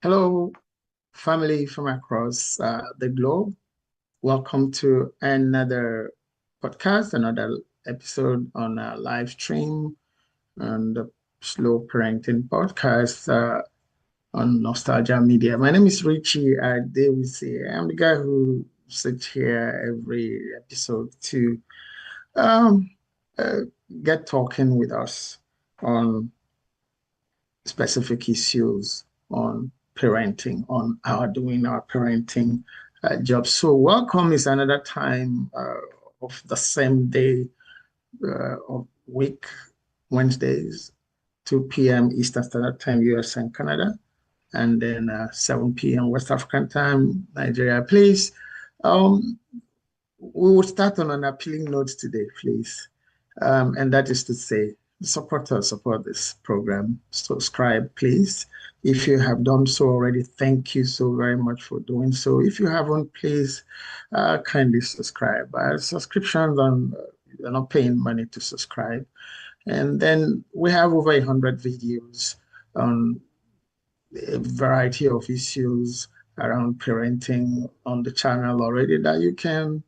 Hello, family from across the globe. Welcome to another podcast, another episode on our live stream on the Slow Parenting Podcast on Nostalgia Media. My name is Richie Adewusi. I'm the guy who sits here every episode to um, uh, get talking with us on specific issues on parenting, on our doing our parenting job. So, welcome is another time of the same day of week, Wednesdays, 2 p.m. Eastern Standard Time, US and Canada, and then 7 p.m. West African Time, Nigeria. Please, um, we will start on an appealing note today, please. And that is to say, support us, support this program. Subscribe, please. If you have done so already, thank you so very much for doing so. If you haven't, please kindly subscribe. Subscriptions on you're not paying money to subscribe. And then we have over 100 videos on a variety of issues around parenting on the channel already that you can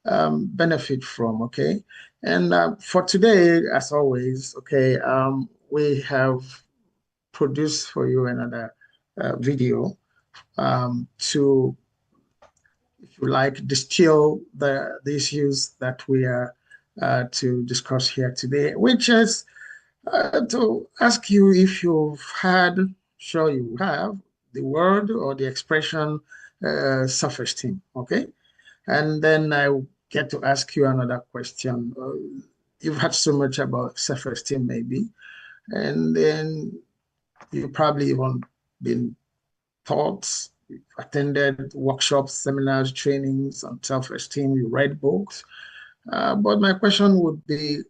benefit from. Okay. And for today, as always, okay, we have produced for you another video to, if you like, distill the issues that we are to discuss here today, which is to ask you if you've had, sure you have, the word or the expression self-esteem, okay? And then I get to ask you another question. You've heard so much about self-esteem, maybe, and then you probably even been taught, you've attended workshops, seminars, trainings on self-esteem, you read books. But my question would be,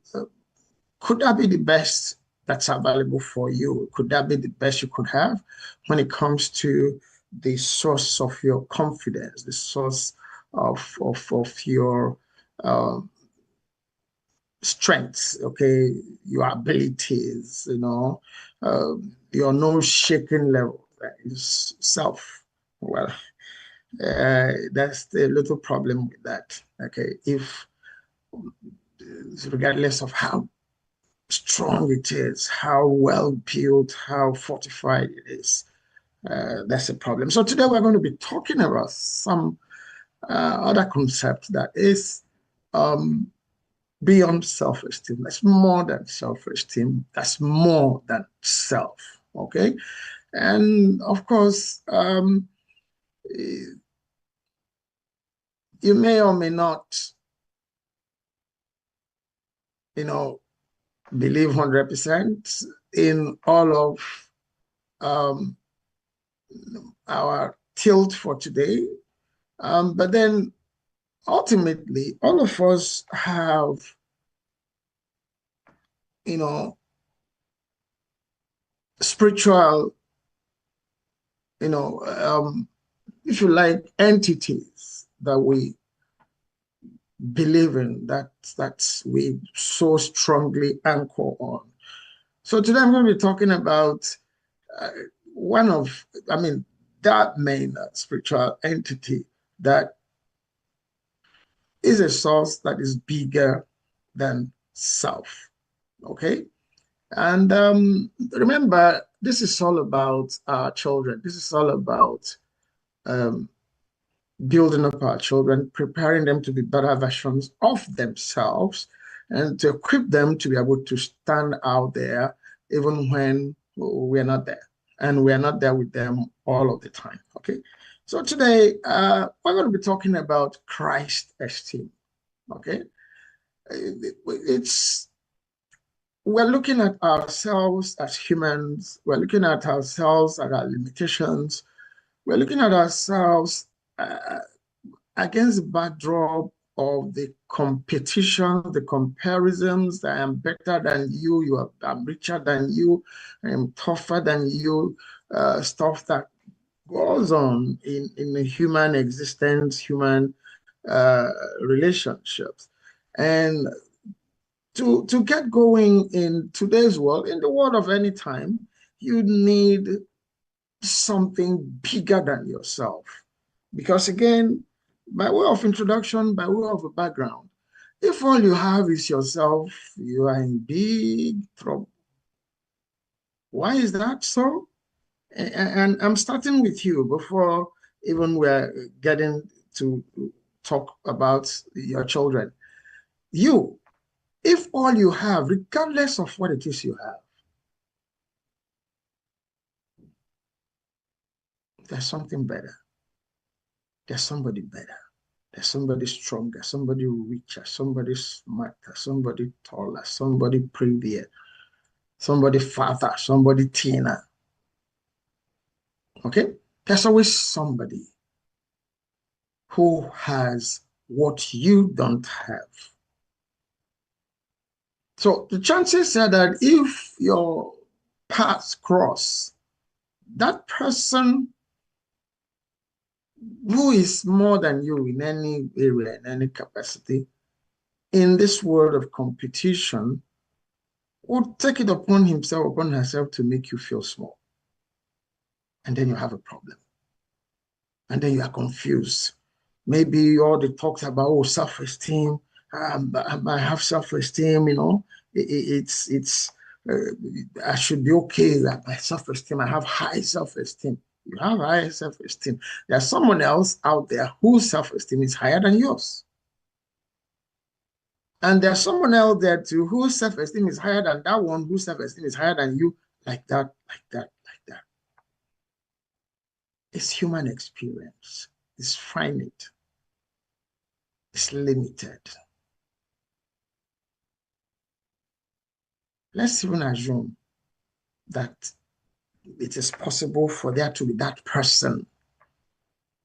could that be the best that's available for you? Could that be the best you could have when it comes to the source of your confidence, the source of your uh, strengths, okay, your abilities, uh, your no shaking level, that is self. Well, that's the little problem with that, okay? If regardless of how strong it is, how well built, how fortified it is. That's a problem. So today we're going to be talking about some other concept that is um, beyond self-esteem. That's more than self-esteem. That's more than self. Okay, and of course, you may or may not, you know, believe 100% in all of um, our tilt for today. But then ultimately, all of us have, you know, spiritual, you know, if you like, entities that we believe in, that we so strongly anchor on. So today I'm going to be talking about uh, one of, I mean, that main spiritual entity that is a source that is bigger than self. Okay. And remember, this is all about our children. This is all about um, building up our children, preparing them to be better versions of themselves, and to equip them to be able to stand out there even when we're not there. And we're not there with them all of the time. Okay. So today, we're going to be talking about Christ esteem. Okay. It's we're looking at ourselves as humans, we're looking at ourselves at our limitations, we're looking at ourselves against the backdrop of the competition, the comparisons that I am better than you, I'm richer than you, I am tougher than you, stuff that goes on in the human existence, human uh, relationships. And to get going in today's world, in the world of any time, you need something bigger than yourself. Because again, by way of introduction, by way of a background, if all you have is yourself, you are in big trouble. Why is that so? And I'm starting with you before even we're getting to talk about your children. You, if all you have, regardless of what it is you have, there's something better. There's somebody better. There's somebody stronger, somebody richer, somebody smarter, somebody taller, somebody prettier, somebody fatter, somebody thinner. Okay? There's always somebody who has what you don't have. So the chances are that if your paths cross, that person who is more than you in any area, in any capacity, in this world of competition, would take it upon himself, upon herself to make you feel small. And then you have a problem. And then you are confused. Maybe all the talks about, oh, self-esteem, I have self-esteem, uh, I should be okay with my self-esteem. I have high self-esteem. You have high self-esteem. There's someone else out there whose self-esteem is higher than yours. And there's someone else there too whose self-esteem is higher than that one, whose self-esteem is higher than you, like that, like that, like that. It's human experience. It's finite. It's limited. Let's even assume that it is possible for there to be that person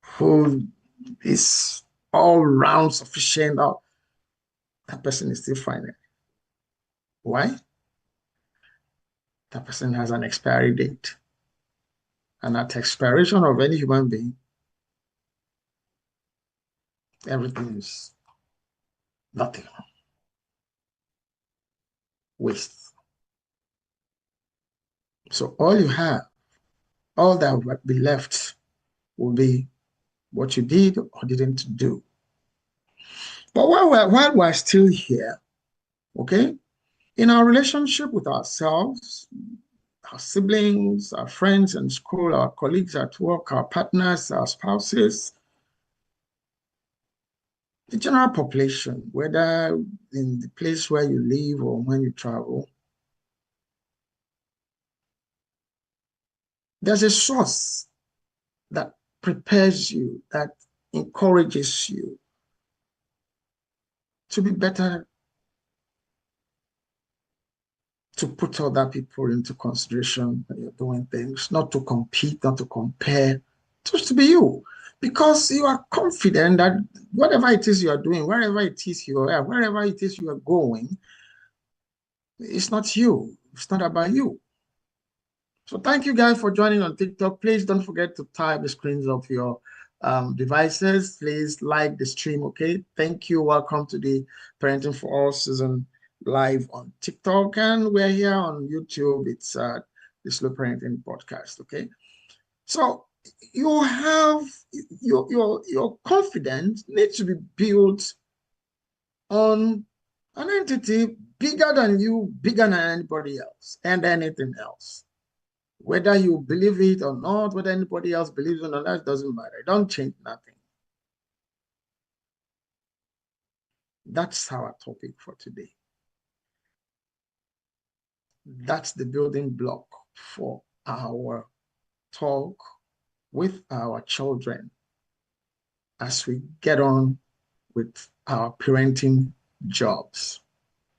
who is all round sufficient. That person is still finite. Why? That person has an expiry date. And at expiration of any human being, everything is nothing. Waste. So all you have, all that will be left will be what you did or didn't do. But while we're still here, okay, in our relationship with ourselves, our siblings, our friends in school, our colleagues at work, our partners, our spouses, the general population, whether in the place where you live or when you travel, there's a source that prepares you, that encourages you to be better, to put other people into consideration when you're doing things, not to compete, not to compare, just to be you. Because you are confident that whatever it is you are doing, wherever it is you are, wherever it is you are going, it's not you. It's not about you. So thank you guys for joining on TikTok. Please don't forget to type the screens of your devices. Please like the stream, okay? Thank you. Welcome to the Parenting for All season live on TikTok. And we're here on YouTube. It's the Slow Parenting podcast, okay? So you have your confidence needs to be built on an entity bigger than you, bigger than anybody else and anything else. Whether you believe it or not, whether anybody else believes it or not, doesn't matter. It don't change nothing. That's our topic for today. That's the building block for our talk with our children as we get on with our parenting jobs.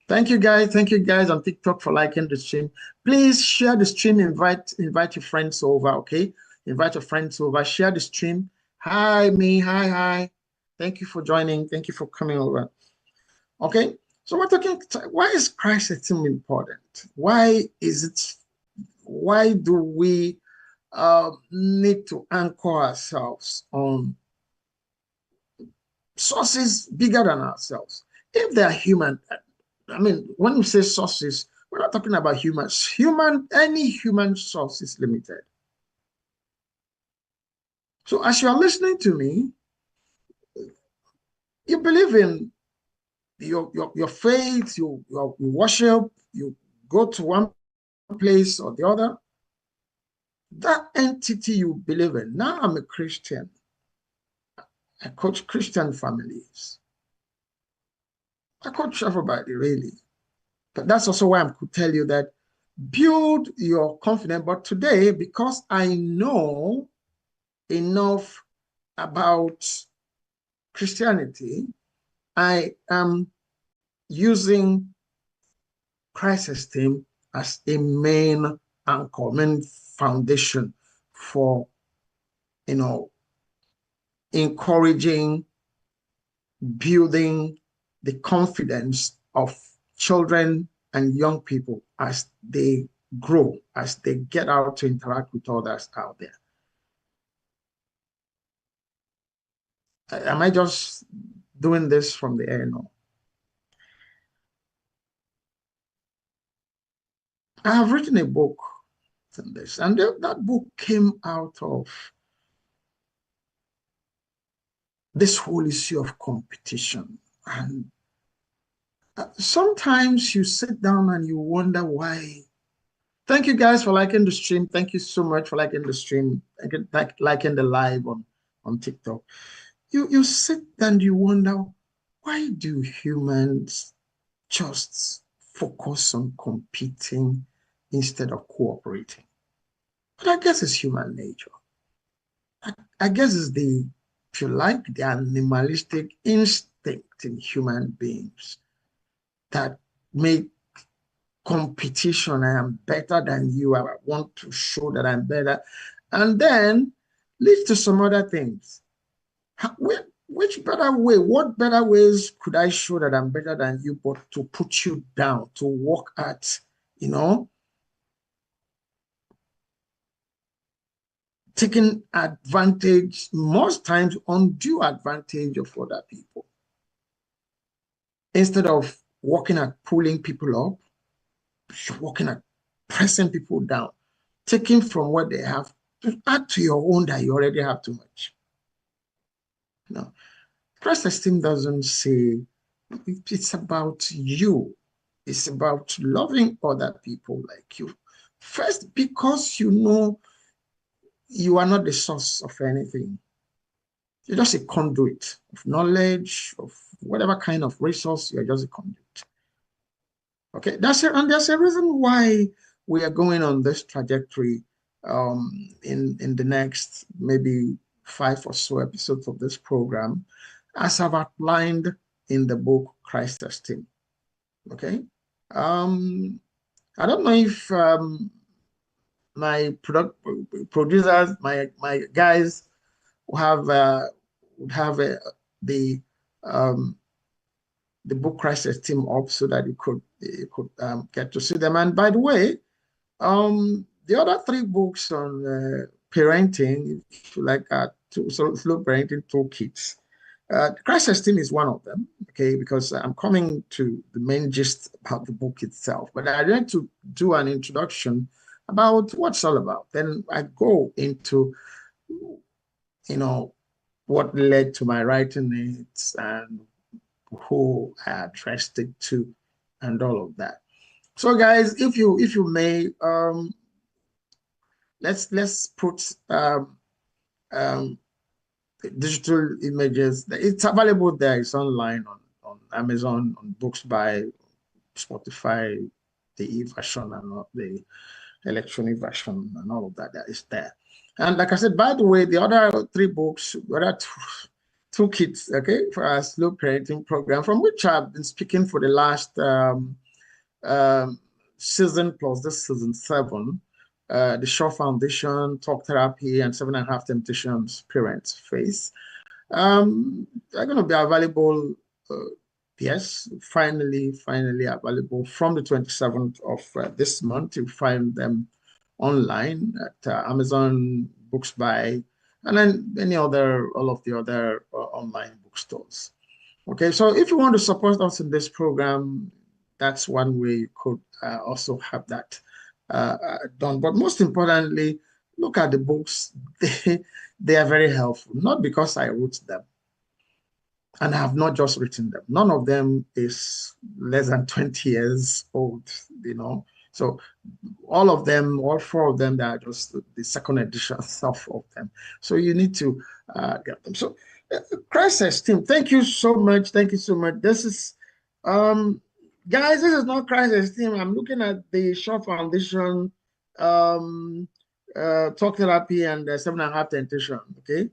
Thank you guys. Thank you guys on TikTok for liking the stream. Please share the stream. Invite your friends over, okay? Invite your friends over. Share the stream. Hi, me. Hi. Thank you for joining. Thank you for coming over. Okay? So we're talking, why is crisis esteem important? Why do we need to anchor ourselves on sources bigger than ourselves? If they are human, I mean, when we say sources, we're not talking about humans. Any human source is limited. So as you're listening to me, you believe in your faith, you worship, you go to one place or the other. That entity you believe in. Now I'm a Christian. I coach Christian families. I coach everybody, really. But that's also why I could tell you that build your confidence. But today, because I know enough about Christianity, I am using Christ Esteem as a main anchor, main foundation for, encouraging, building the confidence of children and young people as they grow, as they get out to interact with others out there. Am I just doing this from the air? No. I have written a book on this, and that book came out of this whole issue of competition. And sometimes you sit down and you wonder why. Thank you guys for liking the stream. Thank you so much for liking the stream, liking the live on TikTok. You sit and you wonder, why do humans just focus on competing instead of cooperating? But I guess it's human nature. I guess it's if you like, the animalistic instinct in human beings that make competition. I am better than you. I want to show that I'm better. And then leads to some other things. Which better way? What better ways could I show that I'm better than you, but to put you down, to work at, taking advantage, most times undue advantage of other people. Instead of working at pulling people up, you're working at pressing people down, taking from what they have to add to your own that you already have too much. No. Christ Esteem doesn't say it's about you. It's about loving other people like you. First, because you know you are not the source of anything. You're just a conduit of knowledge, of whatever kind of resource, you're just a conduit. Okay, and there's a reason why we are going on this trajectory in the next maybe 5 or so episodes of this program, as I've outlined in the book Christ Esteem. Okay, I don't know if my producers, my guys, would have the book Christ Esteem up so that you could get to see them. And by the way, the other 3 books on parenting, if you like, slow parenting toolkits. Christ Esteem is one of them, okay, because I'm coming to the main gist about the book itself. But I'd like to do an introduction about what it's all about. Then I go into, what led to my writing it and who I addressed it to and all of that. So guys, if you may, let's put digital images. It's available there. It's online on Amazon, on Books by Spotify, the e-version and the electronic version and all of that is there. And like I said, by the way, the other 3 books, the other two kits, okay, for our slow parenting program, from which I've been speaking for the last season plus this season 7, the Shaw Foundation, Talk Therapy, and 7.5 Temptations Parents Face. They're going to be available, yes, finally available from the 27th of this month. You find them online at Amazon, Books by, and then all of the other online bookstores. Okay, so if you want to support us in this program, that's one way you could also have that done. But most importantly, look at the books. they are very helpful, not because I wrote them, and I have not just written them. None of them is less than 20 years old, you know. So all of them, all four of them, they are just the second editions of them. So you need to get them. So Christ Esteem, thank you so much. Thank you so much. This is, guys, this is not Christ Esteem. I'm looking at the Shaw Foundation um, talk therapy and 7.5 temptation. Okay.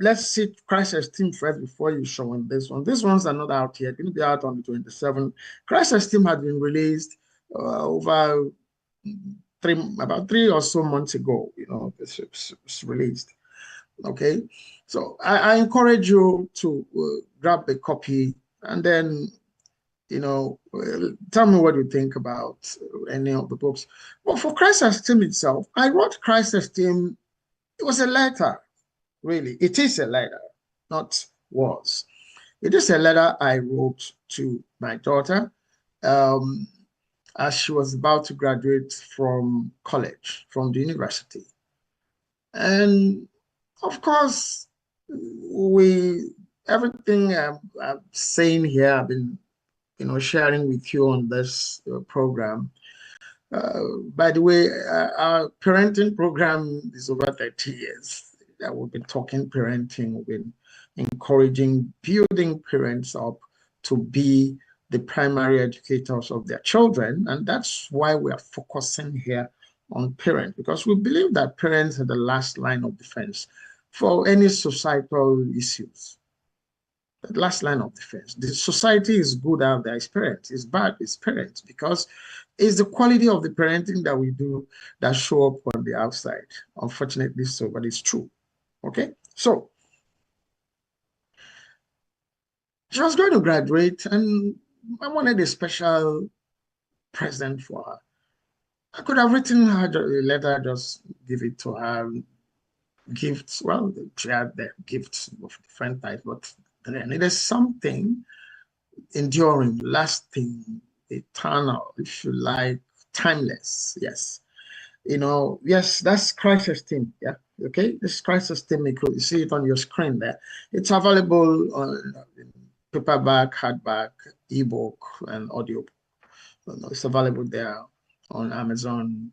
Let's see Christ Esteem first before you show on this one. This one's not out yet. It'll be out on the 27th. Christ Esteem had been released over about 3 or so months ago. You know, it's released. Okay, so I encourage you to grab the copy and then, you know, tell me what you think about any of the books. But for Christ Esteem itself, I wrote Christ Esteem. It was a letter, really. It is a letter, not was. It is a letter I wrote to my daughter as she was about to graduate from college, from the university. And of course, everything I'm saying here, I've been, you know, sharing with you on this program. By the way, our parenting program is over 30 years that we've been talking parenting, we've been encouraging, building parents up to be the primary educators of their children. And that's why we are focusing here on parents, because we believe that parents are the last line of defense for any societal issues. The last line of defense. The society is good out there, it's parents. It's bad, it's parents, because it's the quality of the parenting that we do that show up on the outside. Unfortunately so, but it's true. Okay? So, she was going to graduate, and I wanted a special present for her. I could have written her a letter, just give it to her. Gifts, well, she had the gifts of different types, but then it is something enduring, lasting, eternal, if you like, timeless. Yes. You know, yes, that's Christ Esteem. Yeah. Okay. This is Christ Esteem. You see it on your screen there. It's available on paperback, hardback, ebook, and audio. It's available there on Amazon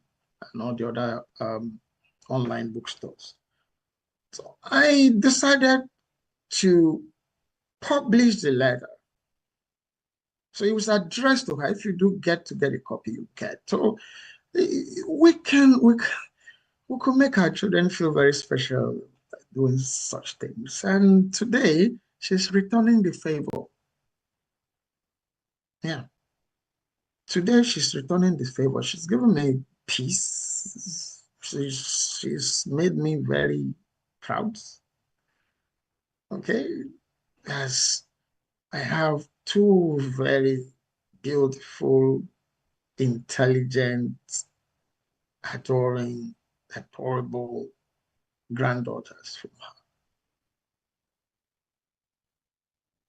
and all the other online bookstores. So I decided to publish the letter. So it was addressed to her. If you do get to get a copy, you get. So we could make our children feel very special doing such things. And today she's returning the favor. Yeah. Today she's returning the favor. She's given me peace. She's made me very proud. Okay. As I have two very beautiful, intelligent, adoring, adorable granddaughters from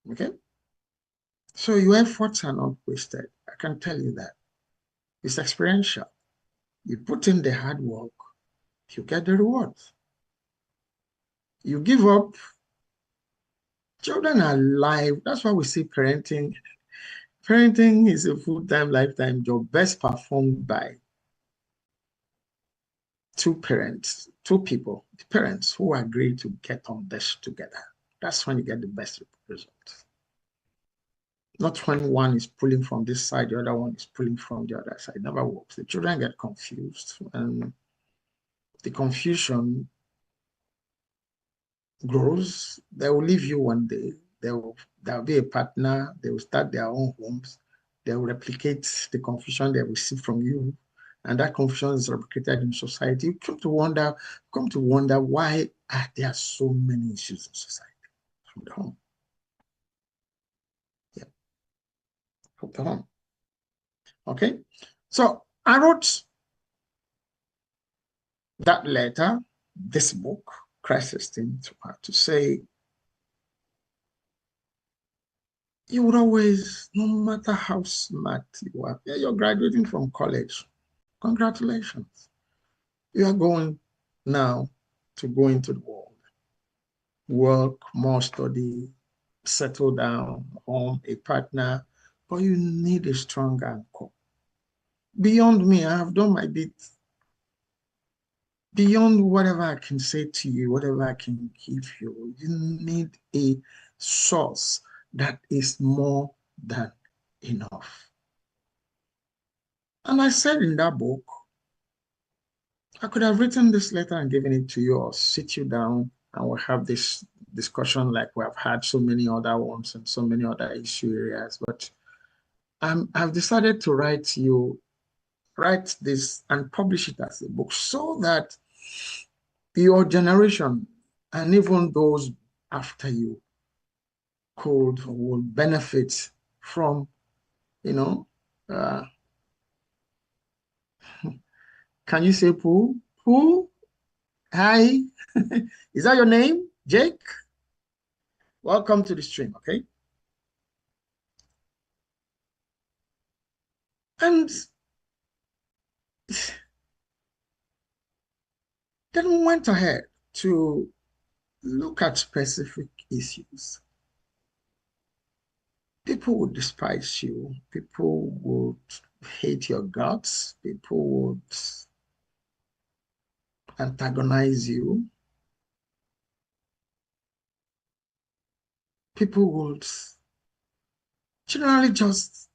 her. Okay? So your efforts are not wasted. I can tell you that. It's experiential. You put in the hard work, you get the rewards. You give up, children are alive. That's why we see parenting. Parenting is a full-time, lifetime job best performed by two parents, two people, the parents who agree to get on this together. That's when you get the best results. Not when one is pulling from this side, the other one is pulling from the other side. It never works. The children get confused, and the confusion grows. They will leave you one day. There'll be a partner. They will start their own homes. They will replicate the confusion they receive from you, and that confusion is replicated in society. You come to wonder why are there so many issues in society from the home. Yeah, from the home. Okay, so I wrote that letter, this book, Christ Esteem, to her, to say, you would always, no matter how smart you are, yeah, you're graduating from college. Congratulations. You are going now to go into the world. Work, more study, settle down, home, a partner, but you need a strong anchor. Beyond me, I have done my bit. Beyond whatever I can say to you, whatever I can give you, you need a source that is more than enough. And I said in that book, I could have written this letter and given it to you, or sit you down and we'll have this discussion like we have had so many other ones and so many other issue areas. But I've decided to write this and publish it as a book so that your generation and even those after you will benefit from, you know, uh, can you say Pooh? Pooh? Hi. Is that your name? Jake? Welcome to the stream, okay? And then we went ahead to look at specific issues. People would despise you. People would hate your guts. People would antagonize you. People would generally just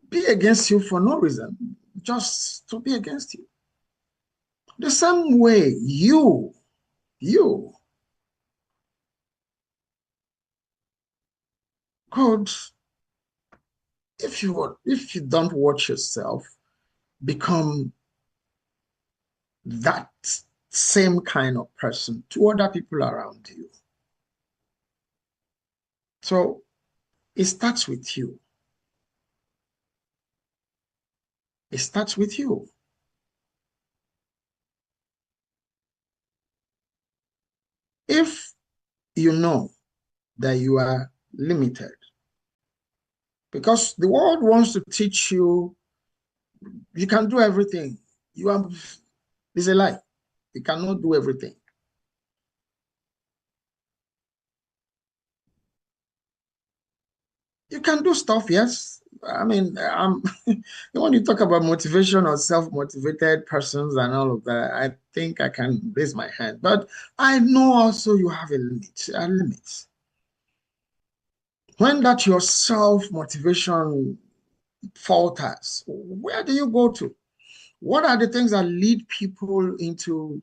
be against you for no reason, just to be against you. The same way you could, if you don't watch yourself, become that same kind of person to other people around you. So it starts with you. It starts with you. If you know that you are limited, because the world wants to teach you you can do everything. It's a lie. You cannot do everything. You can do stuff, yes. I mean, when you talk about motivation or self-motivated persons and all of that, I think I can raise my hand. But I know also you have a limit. When that your self-motivation falters, where do you go to? What are the things that lead people into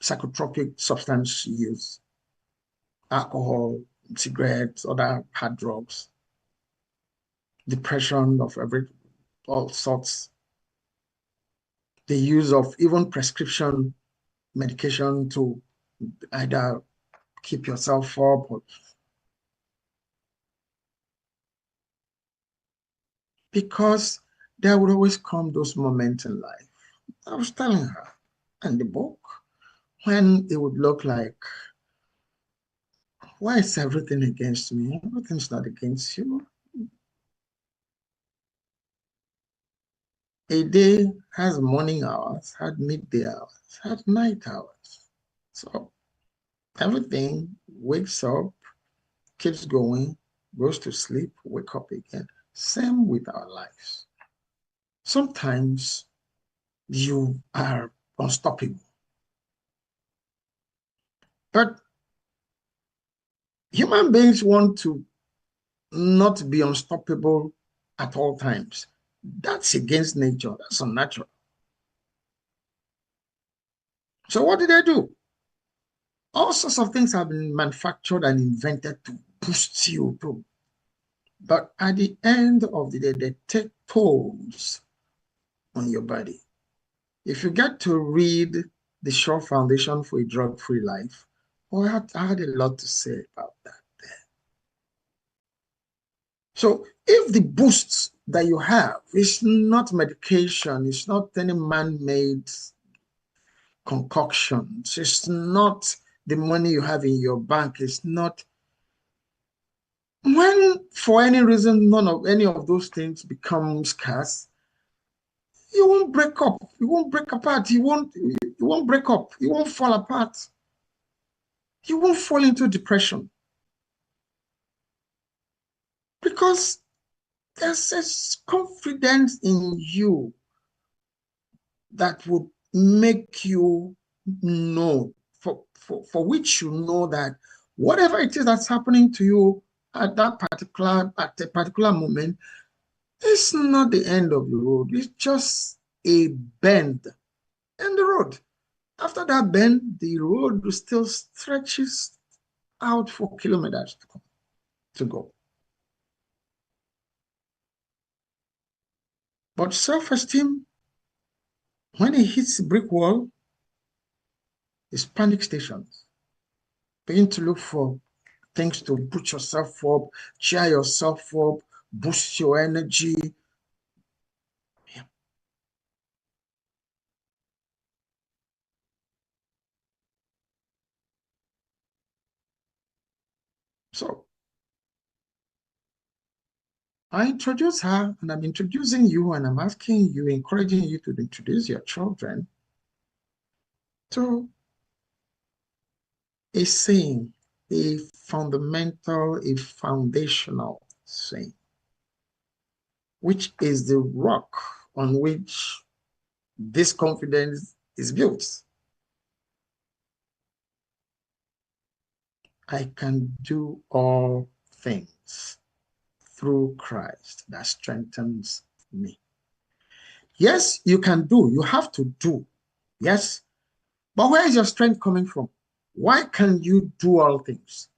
psychotropic substance use? Alcohol, cigarettes, other hard drugs, depression of all sorts, the use of even prescription medication to either keep yourself up or because there would always come those moments in life. I was telling her in the book when it would look like, why is everything against me? Everything's not against you. A day has morning hours, had midday hours, had night hours. So everything wakes up, keeps going, goes to sleep, wake up again. Same with our lives. Sometimes you are unstoppable. But human beings want to not be unstoppable at all times. That's against nature. That's unnatural. So what do they do? All sorts of things have been manufactured and invented to boost you too. But at the end of the day, they take tolls on your body. If you get to read The Shaw Foundation for a Drug-Free Life, I had a lot to say about that there. So if the boosts that you have is not medication, it's not any man-made concoctions, it's not the money you have in your bank, it's not, when for any reason none of any of those things become scarce, You won't break up. You won't break apart. You won't break up. You won't fall apart. You won't fall into depression because there's this confidence in you that would make you know, for which you know that whatever it is that's happening to you at a particular moment, it's not the end of the road. It's just a bend in the road. After that bend, the road still stretches out for kilometers to go. But self-esteem, when it hits the brick wall, is panic stations. Begin to look for things to put yourself up, cheer yourself up, boost your energy. Yeah. So I introduce her, and I'm introducing you, and I'm asking you, encouraging you to introduce your children to a saying, a foundational saying, which is the rock on which this confidence is built. I can do all things through Christ that strengthens me. Yes, you can do. You have to do. Yes. But where is your strength coming from? Why can you do all things?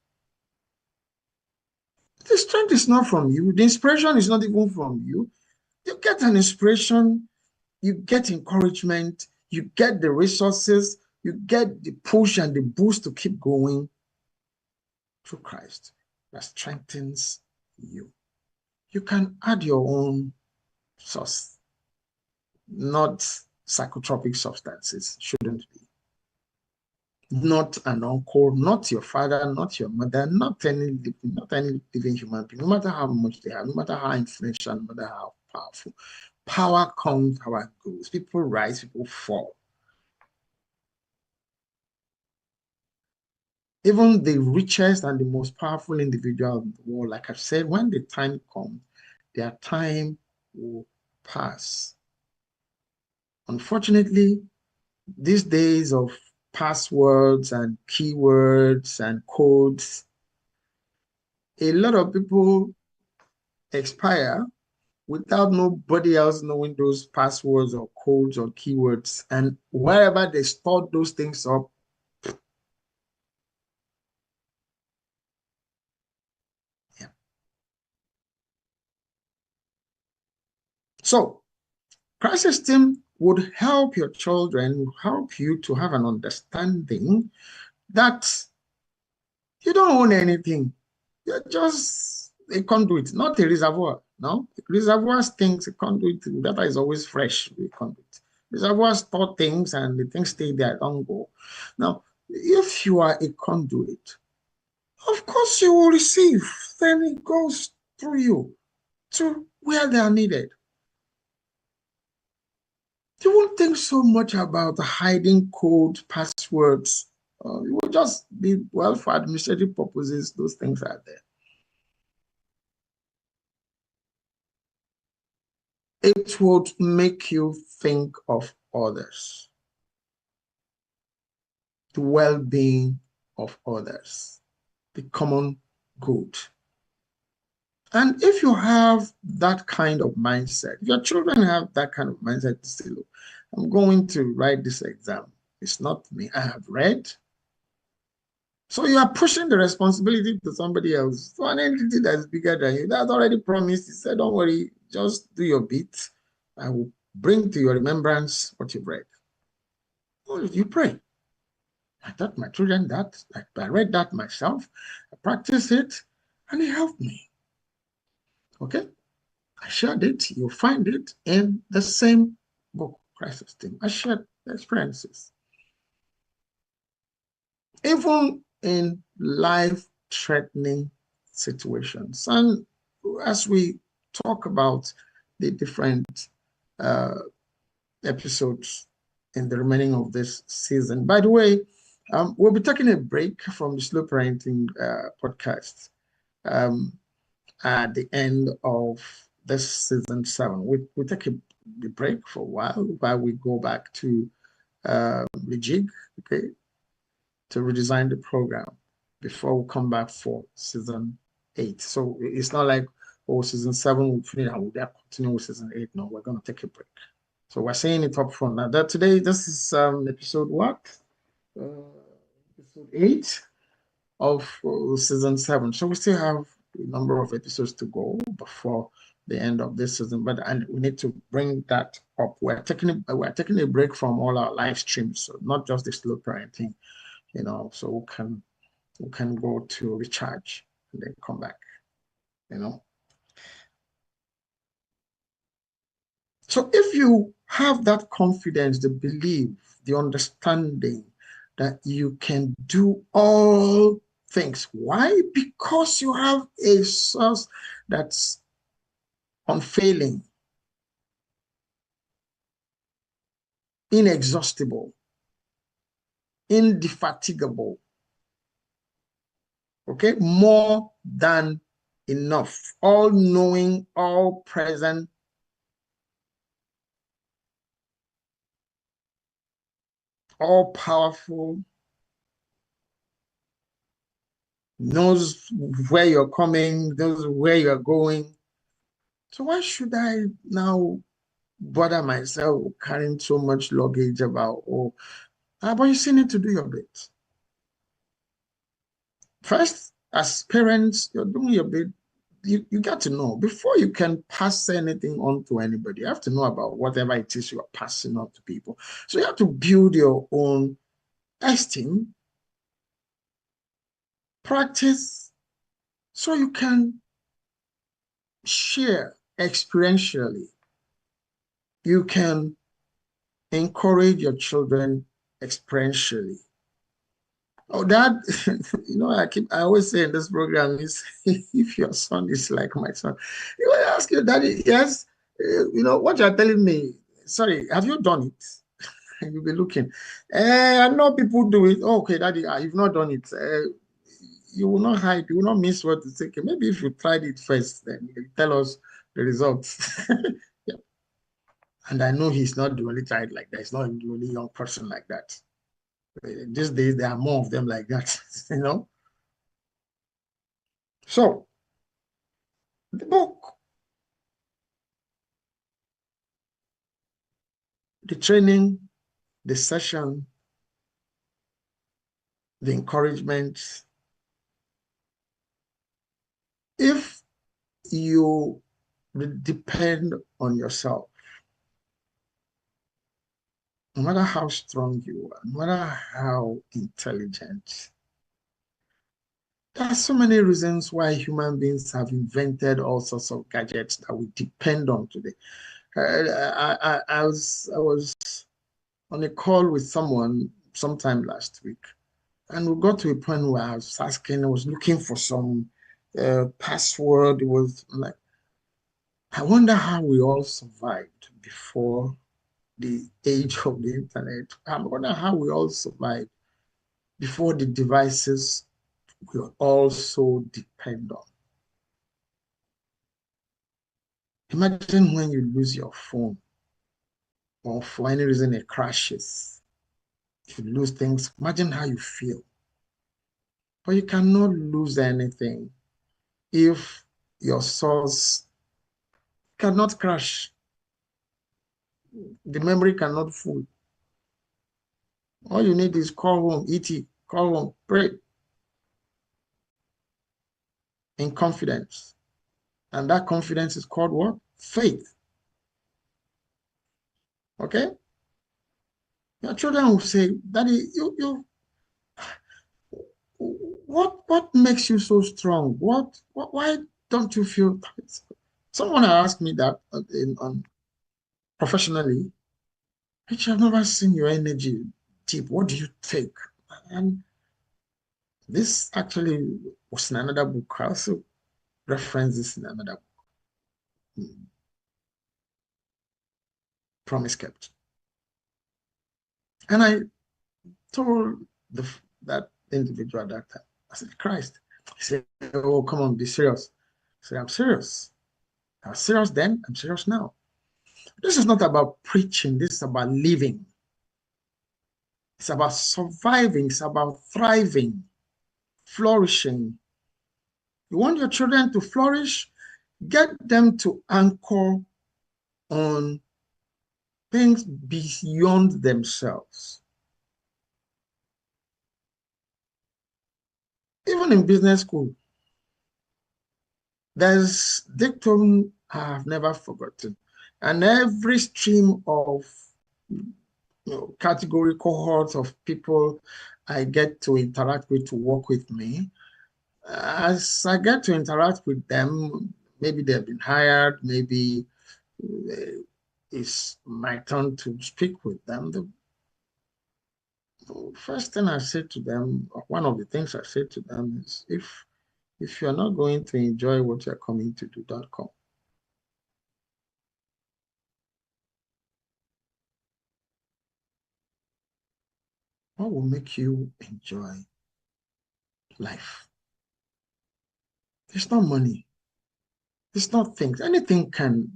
The strength is not from you. The inspiration is not even from you. You get an inspiration, you get encouragement, you get the resources, you get the push and the boost to keep going through Christ that strengthens you. You can add your own source, not psychotropic substances, shouldn't be. Not an uncle, not your father, not your mother, not any living human being, no matter how much they have, no matter how influential, no matter how powerful. Power comes, power goes. People rise, people fall. Even the richest and the most powerful individual in the world, like I've said, when the time comes, their time will pass. Unfortunately, these days of passwords and keywords and codes, a lot of people expire without nobody else knowing those passwords or codes or keywords. And wherever they store those things up, yeah. So Christ esteem would help your children, help you to have an understanding that you don't own anything. You're just a conduit, not a reservoir. No, reservoir stinks. A conduit, data is always fresh. A conduit. Reservoirs store things and the things stay there, don't go. Now, if you are a conduit, of course you will receive. Then it goes through you to where they are needed. You won't think so much about hiding code, passwords. You will just be, well, for administrative purposes, those things are there. It would make you think of others, the well-being of others, the common good. And if you have that kind of mindset, if your children have that kind of mindset to say, look, I'm going to write this exam. It's not me. I have read. So you are pushing the responsibility to somebody else, to an entity that's bigger than you. That's already promised. He said, don't worry, just do your bit. I will bring to your remembrance what you've read. Oh, you pray. I taught my children that. I read that myself. I practiced it, and it helped me. Okay? I shared it. You'll find it in the same book, Christ Esteem. I shared the experiences. Even in life-threatening situations. And as we talk about the different episodes in the remaining of this season. By the way, we'll be taking a break from the Slow Parenting podcast at the end of this season 7. We take a break for a while we go back to the jig, okay, to redesign the program before we come back for season 8. So it's not like, oh, season 7 will finish and we'll continue with season 8. No, we're going to take a break. So we're saying it up front. Now that today, this is episode what? Episode 8 of season 7. So we still have a number of episodes to go before the end of this season, but we need to bring that up. We're taking a break from all our live streams, so not just the slow parenting, so we can go to recharge and then come back, So if you have that confidence, the belief, the understanding that you can do all things. Why? Because you have a source that's unfailing, inexhaustible, indefatigable, okay? More than enough, all-knowing, all-present, all-powerful, knows where you're coming, knows where you're going. So why should I now bother myself carrying so much luggage about, but you still need to do your bit. First, as parents, you're doing your bit. You got to know before you can pass anything on to anybody. You have to know about whatever it is you are passing on to people. So you have to build your own esteem, practice, so you can share experientially. You can encourage your children experientially. Oh, that, I always say in this program is if your son is like my son, he will ask you, Daddy, yes, what you're telling me, sorry, have you done it? And you'll be looking. I know people do it. Oh, okay, Daddy, you've not done it. You will not hide, you will not miss what to say. Okay, maybe if you tried it first, then you tell us the results. Yeah. And I know he's not the only child like that. He's not the only young person like that. These days, there are more of them like that, So, the book, the training, the session, the encouragement, if you depend on yourself, no matter how strong you are, no matter how intelligent, there are so many reasons why human beings have invented all sorts of gadgets that we depend on today. I was on a call with someone sometime last week, and we got to a point where I was looking for some password. It was like, I wonder how we all survived before the age of the internet. I wonder how we all survived before the devices we also depend on. Imagine when you lose your phone or for any reason it crashes. If you lose things, imagine how you feel. But you cannot lose anything if your source cannot crash. The memory cannot full. All you need is call home, ET, call home, pray in confidence. And that confidence is called what? Faith. Okay? Your children will say, Daddy, what makes you so strong? Why don't you feel tight? Someone asked me that professionally. Richie, I've never seen your energy deep. What do you take? And this actually was in another book. I also reference this in another book. Promise Kept. And I told that individual at that time, I said, Christ. He said, oh, come on, be serious. I said, I'm serious. I was serious then, I'm serious now. This is not about preaching, this is about living. It's about surviving, it's about thriving, flourishing. You want your children to flourish? Get them to anchor on things beyond themselves. Even in business school, there's dictum I've never forgotten. And every stream of category cohorts of people I get to interact with, to work with me, as I get to interact with them, maybe they've been hired, maybe it's my turn to speak with them. The first thing I say to them, one of the things I say to them is, if you're not going to enjoy what you're coming to do, don't come. What will make you enjoy life? It's not money. It's not things. Anything can.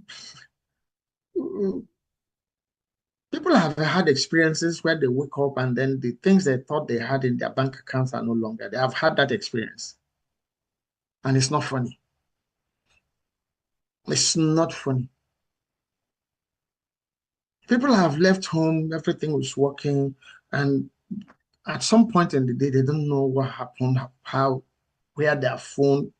People have had experiences where they wake up and then the things they thought they had in their bank accounts are no longer. They have had that experience. And it's not funny. It's not funny. People have left home, everything was working, and at some point in the day, they don't know what happened, how, where their phone,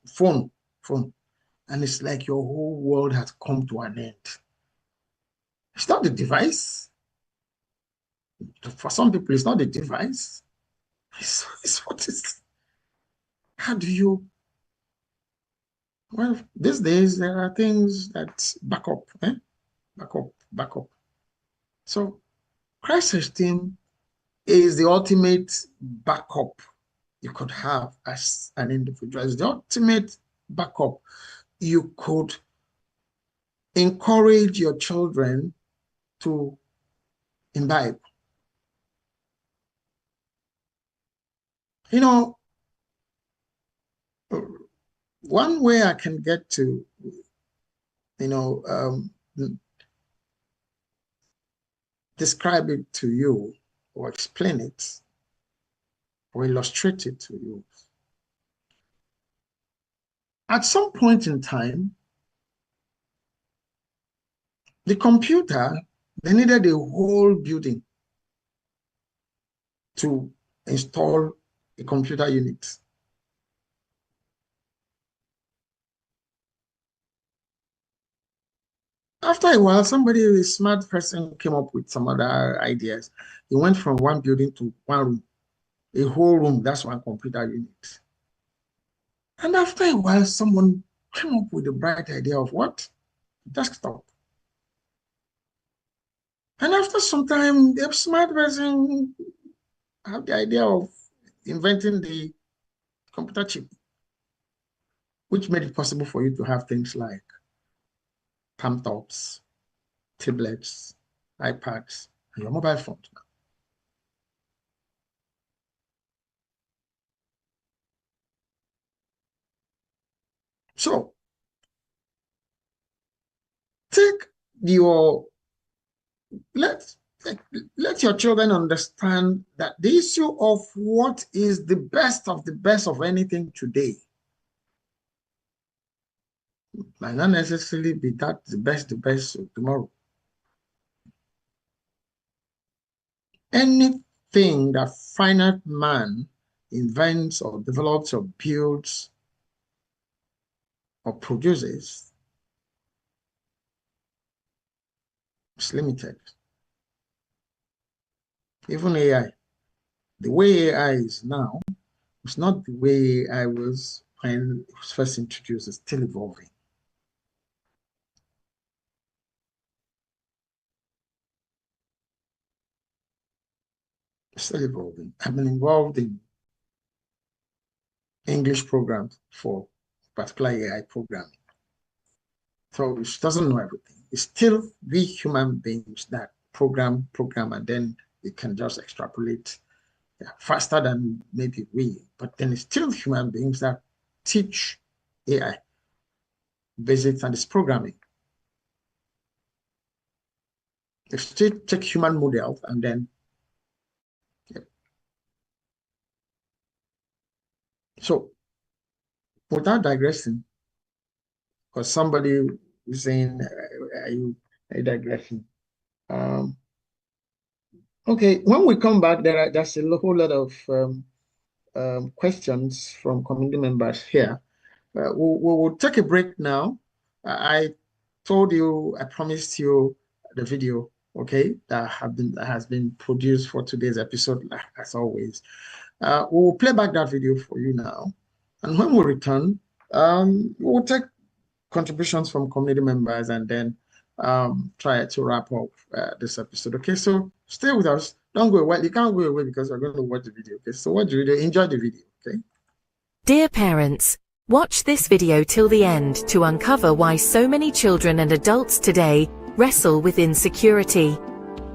and it's like your whole world has come to an end. It's not the device. For some people, it's not the device. It's what is. How do you? Well, these days there are things that back up, back up. So, Christ Esteem is the ultimate backup you could have as an individual. It's the ultimate backup you could encourage your children to imbibe. You know, one way I can get to, describe it to you or explain it or illustrate it to you. At some point in time, the computer, they needed a whole building to install a computer unit. After a while, somebody, a smart person, came up with some other ideas. He went from one building to one room, a whole room, that's one computer unit. And after a while, someone came up with the bright idea of what? Desktop. And after some time, the smart person had the idea of inventing the computer chip, which made it possible for you to have things like laptops, tablets, iPads, and your mobile phones. So take your let let your children understand that the issue of what is the best of the best of anything today might not necessarily be that the best of tomorrow. Anything that finite man invents or develops or builds or produces is limited. Even AI, the way AI is now, it's not the way AI was when it was first introduced. It's still evolving. It's still evolving. I've been involved in English programs for particular AI programming. So it doesn't know everything. It's still we human beings that program, and then it can just extrapolate faster than maybe we. But then it's still human beings that teach AI basics and its programming. They still take human models and then So without digressing, because somebody is saying, are you digressing? Okay, when we come back, there's a whole lot of questions from community members here. We'll take a break now. I told you, I promised you the video, okay, that has been produced for today's episode, as always. We'll play back that video for you now. And when we return, we'll take contributions from community members and then try to wrap up this episode. Okay, so stay with us. Don't go away. You can't go away because we're going to watch the video. Okay, so watch the video. Enjoy the video. Okay. Dear parents, watch this video till the end to uncover why so many children and adults today wrestle with insecurity,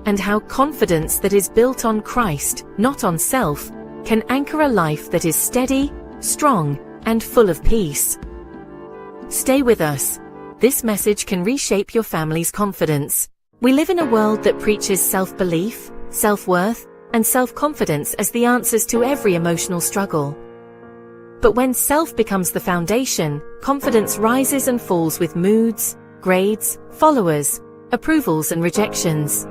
and how confidence that is built on Christ, not on self, can anchor a life that is steady, strong, and full of peace. Stay with us. This message can reshape your family's confidence. We live in a world that preaches self-belief, self-worth, and self-confidence as the answers to every emotional struggle. But when self becomes the foundation, confidence rises and falls with moods, grades, followers, approvals, and rejections.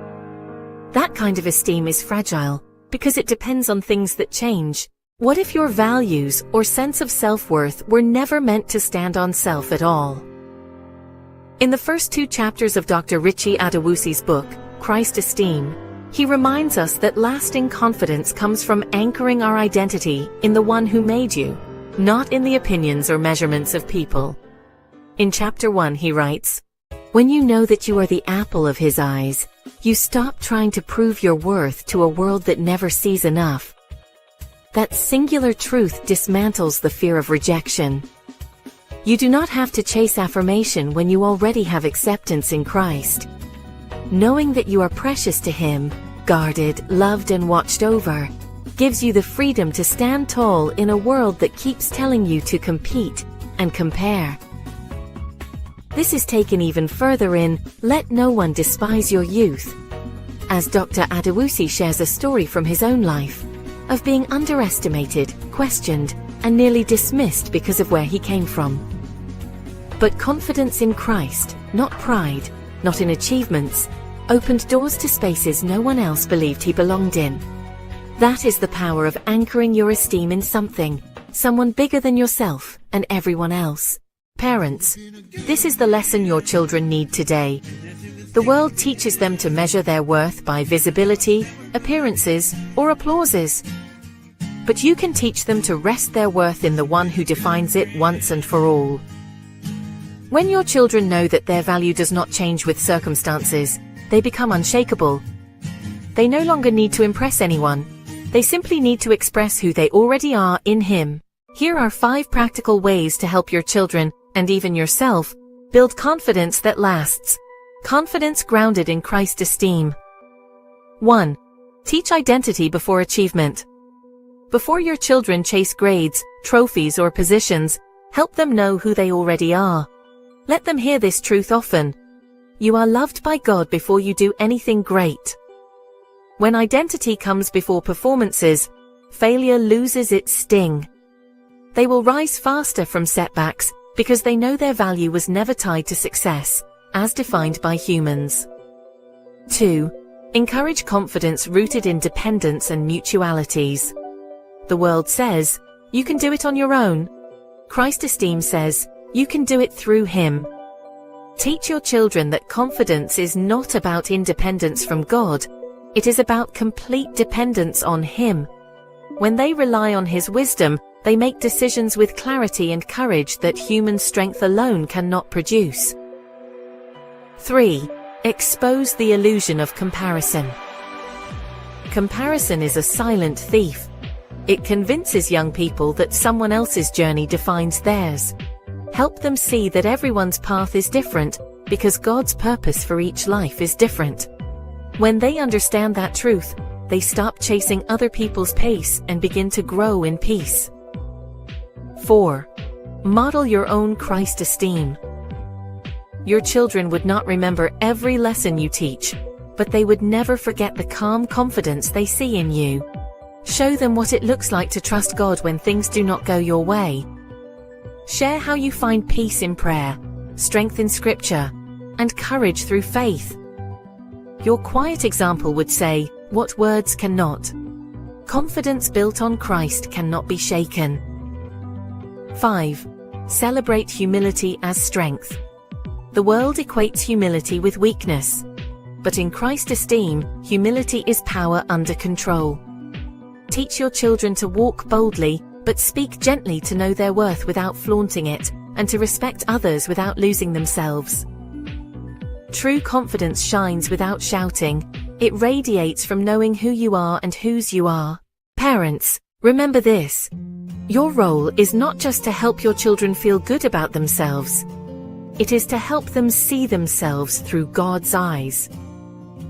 That kind of esteem is fragile, because it depends on things that change. What if your values or sense of self-worth were never meant to stand on self at all? In the first 2 chapters of Dr. Richie Adewusi's book, Christ Esteem, he reminds us that lasting confidence comes from anchoring our identity in the one who made you, not in the opinions or measurements of people. In chapter 1 he writes, "When you know that you are the apple of his eyes, you stop trying to prove your worth to a world that never sees enough." That singular truth dismantles the fear of rejection. You do not have to chase affirmation when you already have acceptance in Christ. Knowing that you are precious to him, guarded, loved, and watched over, gives you the freedom to stand tall in a world that keeps telling you to compete and compare. This is taken even further in Let No One Despise Your Youth, as Dr. Adewusi shares a story from his own life of being underestimated, questioned, and nearly dismissed because of where he came from. But confidence in Christ, not pride, not in achievements, opened doors to spaces no one else believed he belonged in. That is the power of anchoring your esteem in something, someone bigger than yourself and everyone else. Parents, this is the lesson your children need today. The world teaches them to measure their worth by visibility, appearances, or applauses. But you can teach them to rest their worth in the one who defines it once and for all. When your children know that their value does not change with circumstances, they become unshakable. They no longer need to impress anyone. They simply need to express who they already are in Him. Here are 5 practical ways to help your children, and even yourself, build confidence that lasts. Confidence grounded in Christ's esteem. 1. Teach identity before achievement. Before your children chase grades, trophies, or positions, help them know who they already are. Let them hear this truth often. You are loved by God before you do anything great. When identity comes before performances, failure loses its sting. They will rise faster from setbacks because they know their value was never tied to success, as defined by humans. 2. Encourage confidence rooted in dependence and mutualities. The world says, you can do it on your own. Christ Esteem says, you can do it through Him. Teach your children that confidence is not about independence from God. It is about complete dependence on Him. When they rely on His wisdom, they make decisions with clarity and courage that human strength alone cannot produce. 3. Expose the illusion of comparison. Comparison is a silent thief. It convinces young people that someone else's journey defines theirs. Help them see that everyone's path is different, because God's purpose for each life is different. When they understand that truth, they stop chasing other people's pace and begin to grow in peace. 4. Model your own Christ esteem. Your children would not remember every lesson you teach, but they would never forget the calm confidence they see in you. Show them what it looks like to trust God when things do not go your way. Share how you find peace in prayer, strength in Scripture, and courage through faith. Your quiet example would say, "What words cannot? Confidence built on Christ cannot be shaken." 5. Celebrate humility as strength. The world equates humility with weakness. But in Christ esteem, humility is power under control. Teach your children to walk boldly, but speak gently, to know their worth without flaunting it, and to respect others without losing themselves. True confidence shines without shouting. It radiates from knowing who you are and whose you are. Parents, remember this. Your role is not just to help your children feel good about themselves. It is to help them see themselves through God's eyes.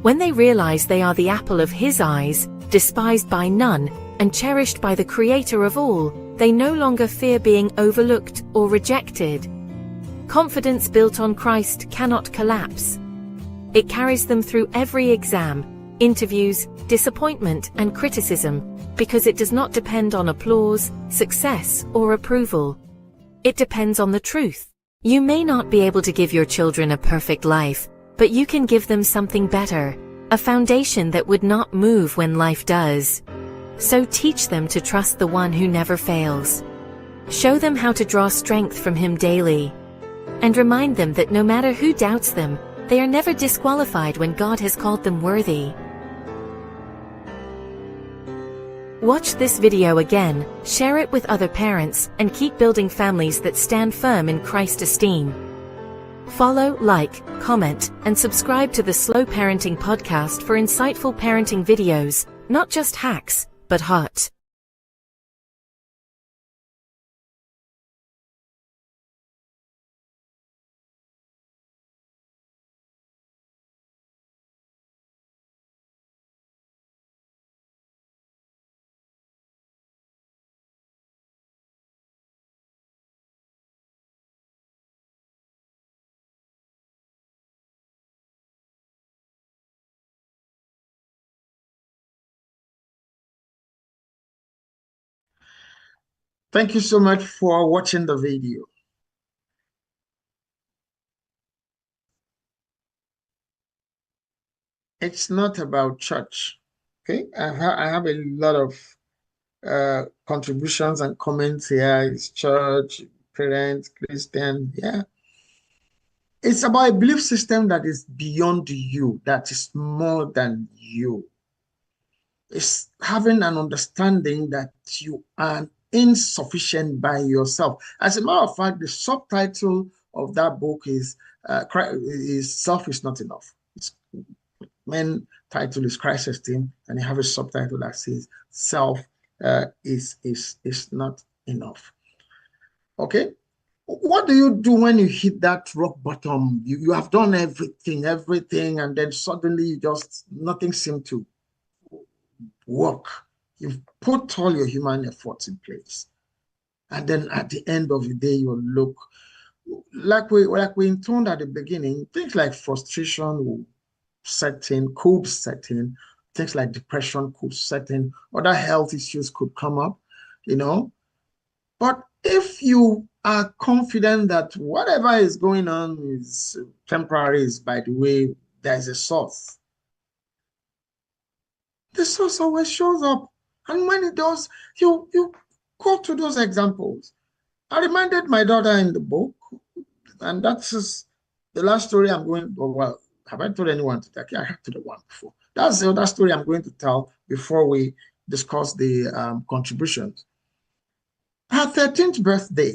When they realize they are the apple of His eyes, despised by none, and cherished by the Creator of all, they no longer fear being overlooked or rejected. Confidence built on Christ cannot collapse. It carries them through every exam, interviews, disappointment, and criticism, because it does not depend on applause, success, or approval. It depends on the truth. You may not be able to give your children a perfect life, but you can give them something better, a foundation that would not move when life does. So teach them to trust the one who never fails. Show them how to draw strength from Him daily. And remind them that no matter who doubts them, they are never disqualified when God has called them worthy. Watch this video again, share it with other parents, and keep building families that stand firm in Christ's esteem. Follow, like, comment, and subscribe to the Slow Parenting podcast for insightful parenting videos, not just hacks, but heart. Thank you so much for watching the video. It's not about church. Okay, I have a lot of contributions and comments here. It's church, parents, Christian. Yeah. It's about a belief system that is beyond you, that is more than you. It's having an understanding that you are insufficient by yourself. As a matter of fact, the subtitle of that book is Self is Not Enough. Its main title is Christ Esteem, and you have a subtitle that says Self is not enough. Okay? What do you do when you hit that rock bottom? You have done everything, and then suddenly you just, nothing seems to work. You've put all your human efforts in place. And then at the end of the day, you look, like we intoned at the beginning, things like frustration will set in, could set in, things like depression could set in, other health issues could come up, you know. But if you are confident that whatever is going on is temporary, is by the way, there's a source. The source always shows up. And when it does, you go to those examples. I reminded my daughter in the book, and that's the last story I'm going to, well, have I told anyone to tell? I have told the one before. That's the other story I'm going to tell before we discuss the contributions. Her 13th birthday,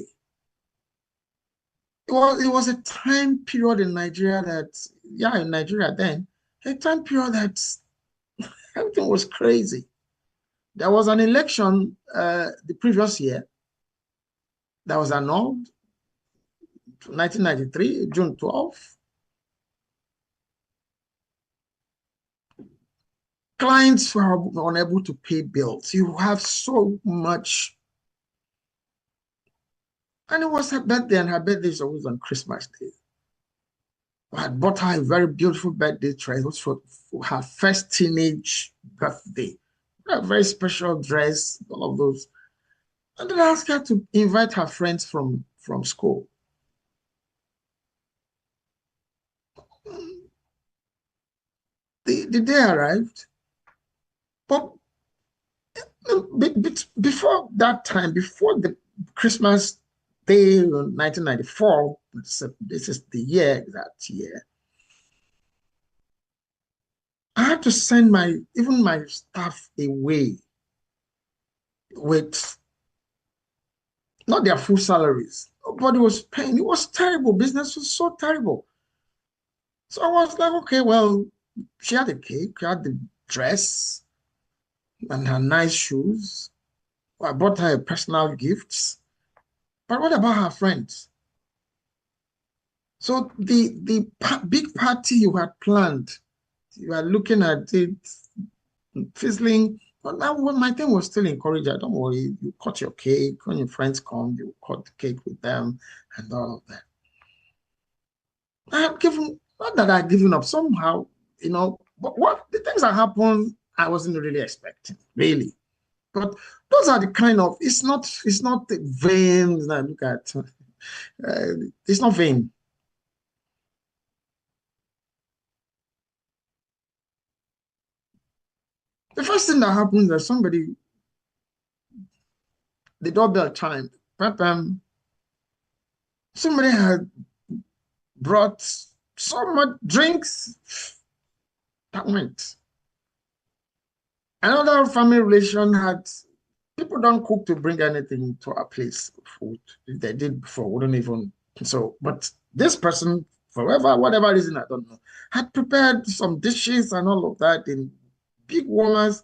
it was a time period in Nigeria that, yeah, in Nigeria then, a time period that everything was crazy. There was an election the previous year that was annulled, 1993, June 12th. clients who are unable to pay bills. You have so much. And it was her birthday, and her birthday is always on Christmas Day. I bought her a very beautiful birthday dress. It was for her first teenage birthday. A very special dress, all of those. And then I asked her to invite her friends from school. The day arrived, but before that time, before the Christmas Day in 1994, this is the year, that year, I had to send even my staff away with not their full salaries. Nobody was paying. It was terrible. Business was so terrible. So I was like, okay, well, she had the cake, she had the dress, and her nice shoes. I bought her personal gifts. But what about her friends? So the big party you had planned, you are looking at it fizzling. But now my thing was still encouraged. Don't worry, you cut your cake. When your friends come, you cut the cake with them and all of that. I had given, not that I'd given up somehow, but what the things that happened, I wasn't really expecting, really. But those are the kind of, it's not the vain that I look at. It's not vain. The first thing that happens is the doorbell chimed. Somebody had brought so much drinks that went. Another family relation had, people don't cook to bring anything to our place, food. If they did before, wouldn't even, so, but this person, for whatever reason, I don't know, had prepared some dishes and all of that in big warmers.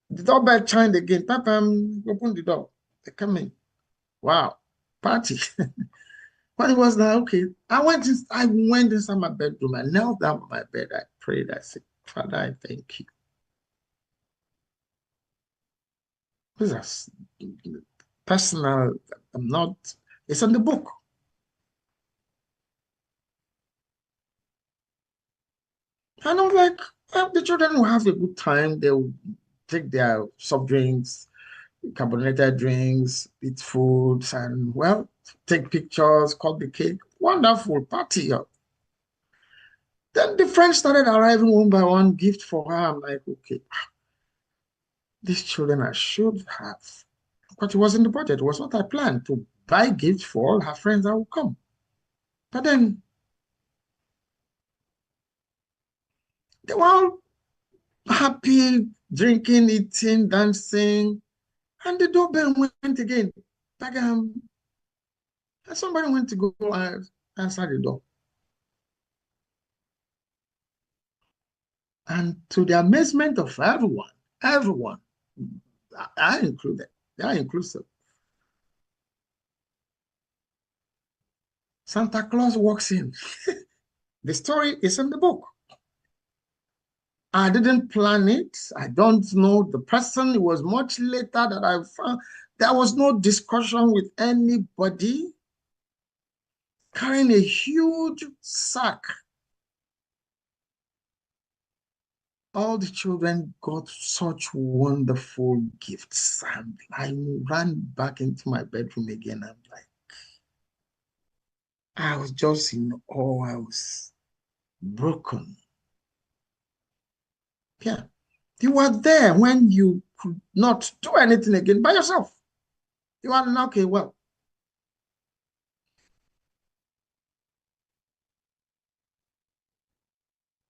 The doorbell chimed again. Open the door. They come in. Wow, party. But it was like, okay, I went inside my bedroom. I knelt down on my bed. I prayed. I said, Father, I thank you. This is personal. I'm not, it's in the book. And I'm like, well, the children will have a good time. They'll take their soft drinks, carbonated drinks, eat foods, and, well, take pictures, cut the cake. Wonderful party. Then the friends started arriving one by one, gift for her. I'm like, okay, these children I should have. But it was in the budget. It was what I planned, to buy gifts for all her friends that would come. But then they were all happy, drinking, eating, dancing, and the doorbell went again. Like, and somebody went to go and answer the door. And to the amazement of everyone, I included, they are inclusive. Santa Claus walks in. The story is in the book. I didn't plan it. I don't know the person. It was much later that I found. There was no discussion with anybody. Carrying a huge sack. All the children got such wonderful gifts. And I ran back into my bedroom again. I'm like, I was just in awe. I was broken. Yeah. You were there when you could not do anything again by yourself. You are like, okay, well.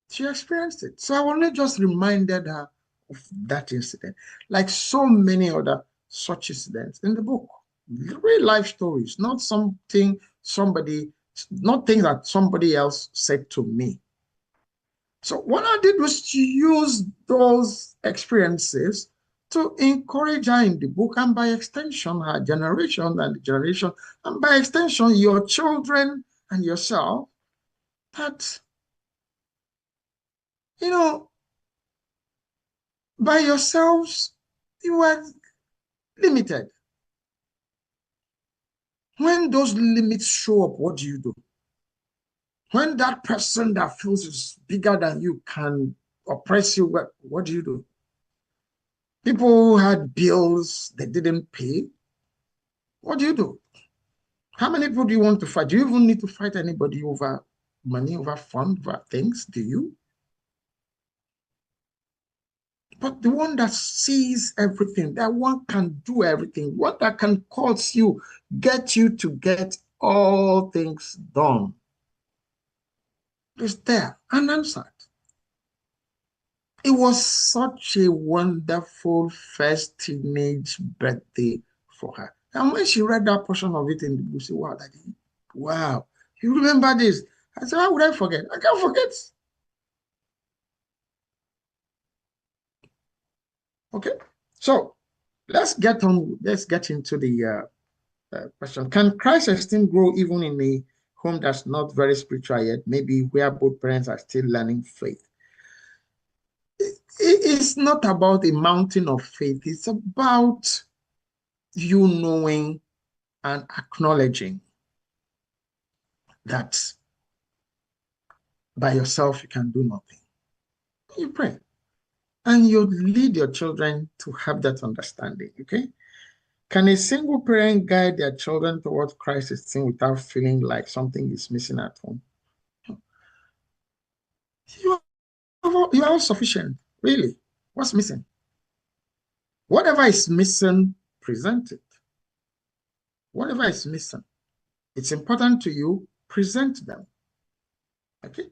She experienced it. So I only just reminded her of that incident, like so many other such incidents in the book. Real life stories, not things that somebody else said to me. So what I did was to use those experiences to encourage her in the book, and by extension, her generation and the generation, and by extension, your children and yourself, that, By yourselves, you are limited. When those limits show up, what do you do? When that person that feels is bigger than you can oppress you, what do you do? People who had bills they didn't pay, what do you do? How many people do you want to fight? Do you even need to fight anybody over money, over fund, over things? Do you? But the one that sees everything, that one can do everything, one that can cause you, get you to get all things done, is there unanswered. It was such a wonderful first teenage birthday for her. And when she read that portion of it in the book, she said, wow, Daddy, wow, you remember this? I said, how would I forget? I can't forget. Okay, so let's get into the question. Can Christ esteem grow even in a home that's not very spiritual yet, maybe where both parents are still learning faith? It's not about a mountain of faith. It's about you knowing and acknowledging that by yourself you can do nothing. You pray and you lead your children to have that understanding. Okay. Can a single parent guide their children towards Christ esteem without feeling like something is missing at home? You are sufficient, really. What's missing? Whatever is missing, present it. Whatever is missing, it's important to you, present them. Okay?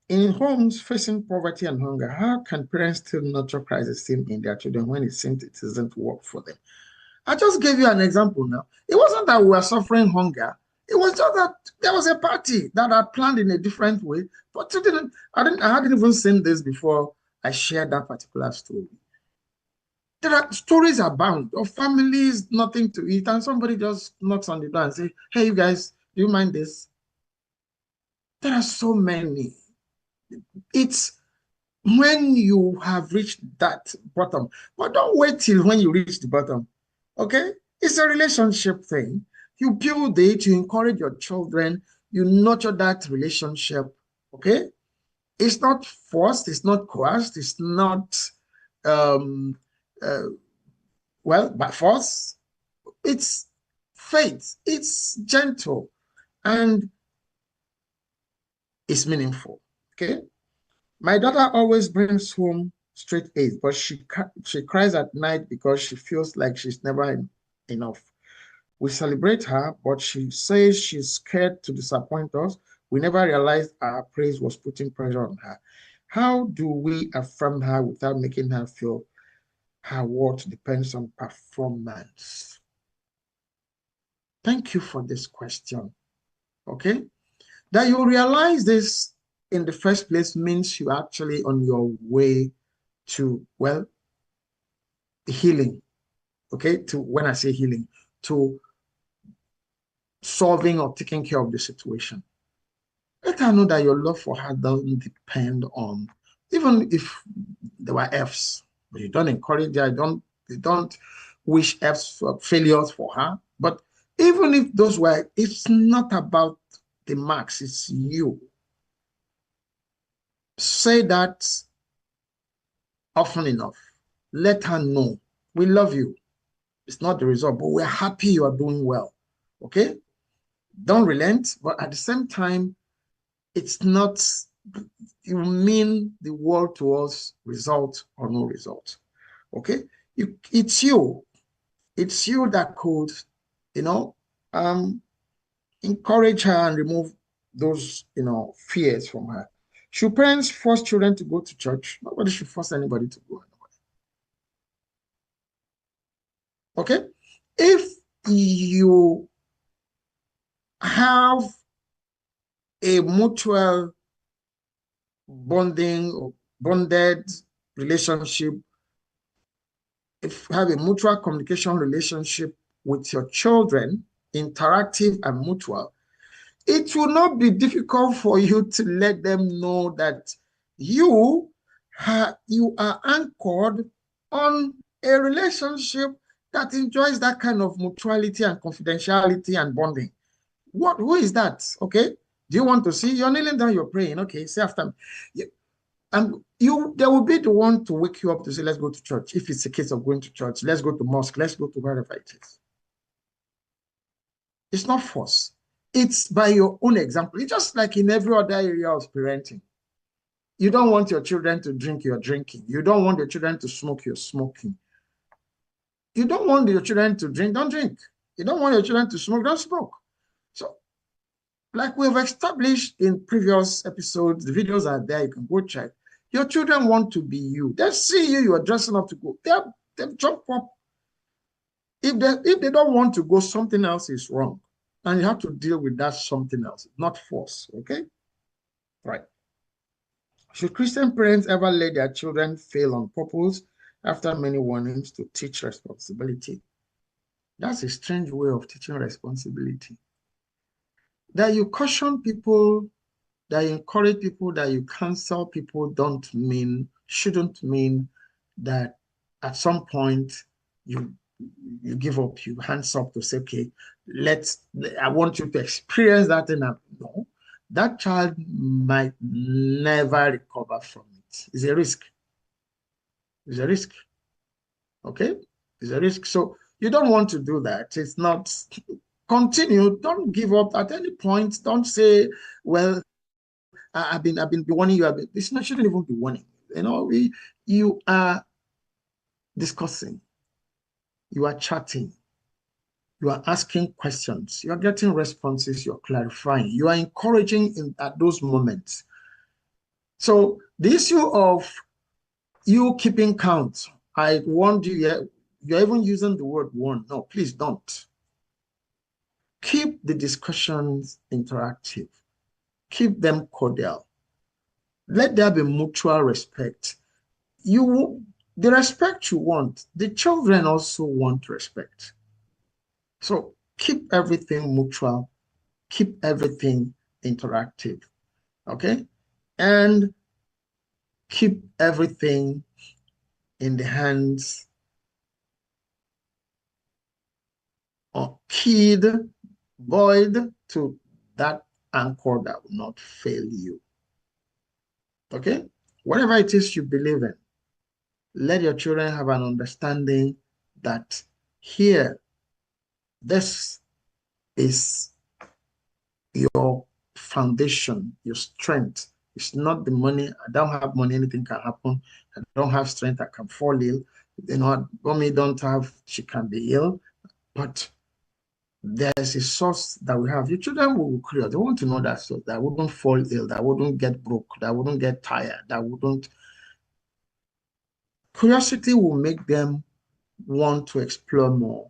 In homes facing poverty and hunger, how can parents still nurture Christ esteem in their children when it seems it doesn't work for them? I just gave you an example now. It wasn't that we were suffering hunger. It was just that there was a party that I planned in a different way, but I hadn't even seen this before I shared that particular story. There are stories abound of families, nothing to eat, and somebody just knocks on the door and say, hey, you guys, do you mind this? There are so many. It's when you have reached that bottom, but don't wait till when you reach the bottom. Okay? It's a relationship thing. You build it, you encourage your children, you nurture that relationship. Okay? It's not forced, it's not coerced, it's not by force. It's faith, it's gentle, and it's meaningful. Okay? My daughter always brings home straight A's, but she cries at night because she feels like she's never enough. We celebrate her, but she says she's scared to disappoint us. We never realized our praise was putting pressure on her. How do we affirm her without making her feel her worth depends on performance? Thank you for this question. Okay? That you realize this in the first place means you're actually on your way to, well, healing. Okay? To, when I say healing, to solving or taking care of the situation. Let her know that your love for her doesn't depend on, even if there were F's, but you don't encourage her, you don't wish F's failures for her. But even if those were, it's not about the marks, it's you. Say that often enough. Let her know we love you. It's not the result, but we're happy you are doing well. Okay? Don't relent, but at the same time, it's not, you mean the world to us, result or no result. Okay? It's you. It's you that could, encourage her and remove those, fears from her. Should parents force children to go to church? Nobody should force anybody to go. Okay? If you have a mutual bonding or bonded relationship, if you have a mutual communication relationship with your children, interactive and mutual, it will not be difficult for you to let them know that you are anchored on a relationship that enjoys that kind of mutuality and confidentiality and bonding. Who is that? Okay. Do you want to see? You're kneeling down, you're praying. Okay, say after me. And they will be the one to wake you up to say, let's go to church. If it's a case of going to church, let's go to mosque, let's go to wherever it is. It's not force. It's by your own example. It's just like in every other area of parenting. You don't want your children to drink, you're drinking. You don't want your children to smoke, you're smoking. You don't want your children to drink, don't drink. You don't want your children to smoke, don't smoke. So, like we've established in previous episodes, the videos are there, you can go check. Your children want to be you. They see you are dressing up to go. They jump up. If they don't want to go, something else is wrong. And you have to deal with that something else, not force, okay? Right. Should Christian parents ever let their children fail on purpose after many warnings to teach responsibility? That's a strange way of teaching responsibility. That you caution people, that you encourage people, that you counsel people shouldn't mean that at some point you give up, you hands up to say, okay, I want you to experience that thing. No, that child might never recover from it. It's a risk. It's a risk. Okay? It's a risk. So you don't want to do that. It's not, continue. Don't give up at any point. Don't say, well, I've been warning you. This shouldn't even be warning. You know, you are discussing, you are chatting, you are asking questions, you are getting responses, you're clarifying, you are encouraging at those moments. So the issue of you keeping count, I warned you, you're even using the word warn. No, please don't. Keep the discussions interactive. Keep them cordial. Let there be mutual respect. The respect you want, the children also want respect. So keep everything mutual, keep everything interactive, okay? And keep everything in the hands of kid, buoyed to that anchor that will not fail you, okay? Whatever it is you believe in, let your children have an understanding that here, this is your foundation, your strength. It's not the money. I don't have money, anything can happen. I don't have strength, I can fall ill. You know, mommy don't have, she can be ill. But there's a source that we have. Your children will be curious. They want to know that source, that wouldn't fall ill, that wouldn't get broke, that wouldn't get tired, that wouldn't. Curiosity will make them want to explore more.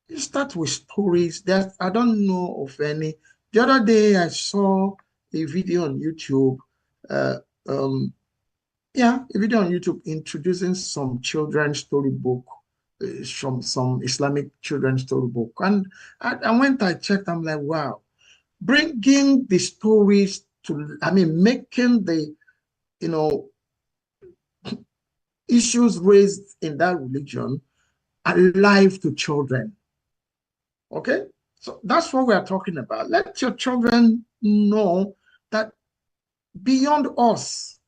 You start with stories that I don't know of any. The other day I saw a video on YouTube, a video on YouTube introducing some children's storybook, from some Islamic children's storybook. And I checked, I'm like, wow, bringing the stories to, making the, issues raised in that religion alive to children. Okay? So that's what we are talking about. Let your children know that beyond us,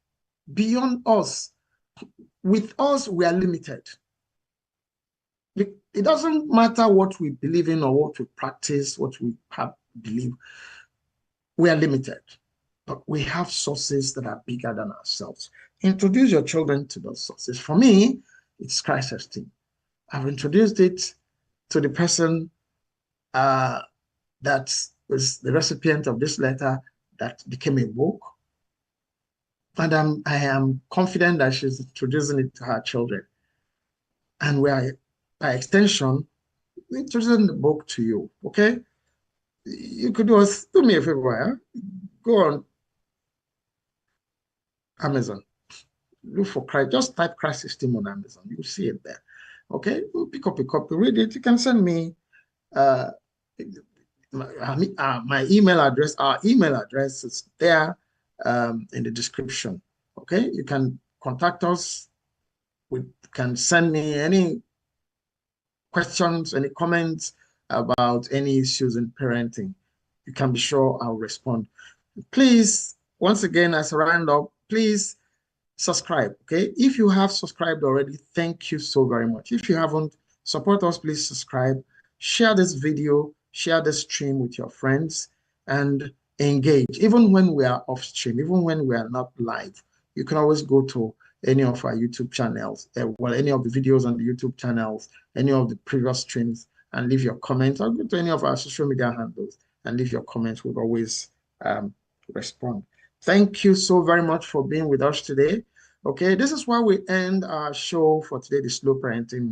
with us, we are limited. It doesn't matter what we believe in or what we practice, what we believe. We are limited, but we have sources that are bigger than ourselves. Introduce your children to those sources. For me, it's Christ Esteem. I've introduced it to the person that was the recipient of this letter that became a book. And I am confident that she's introducing it to her children. And we are, by extension, introducing the book to you, okay? You could do me a favor, go on Amazon, look for Christ, just type Christ Esteem on Amazon, you'll see it there, okay? We'll pick up a copy, read it, you can send me my email address. Our email address is there. in the description. Okay, you can contact us. We can send me any questions, any comments about any issues in parenting. You can be sure I'll respond. Please, once again, as a roundup, please subscribe. Okay, if you have subscribed already, thank you so very much. If you haven't, support us. Please subscribe, share this video, share this stream with your friends, and engage. Even when we are off stream, even when we are not live, you can always go to any of our YouTube channels, well, any of the videos on the YouTube channels, any of the previous streams, and leave your comments, or go to any of our social media handles and leave your comments. We'll always respond. Thank you so very much for being with us today. Okay, this is where we end our show for today, the slow parenting.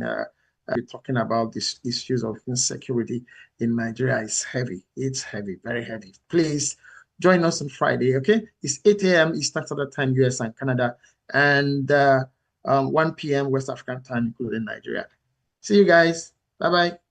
We're talking about these issues of insecurity in Nigeria. It's heavy. It's heavy, very heavy. Please join us on Friday, okay? It's 8 a.m. Eastern Standard Time, US and Canada, and 1 p.m. West African time, including Nigeria. See you guys. Bye-bye.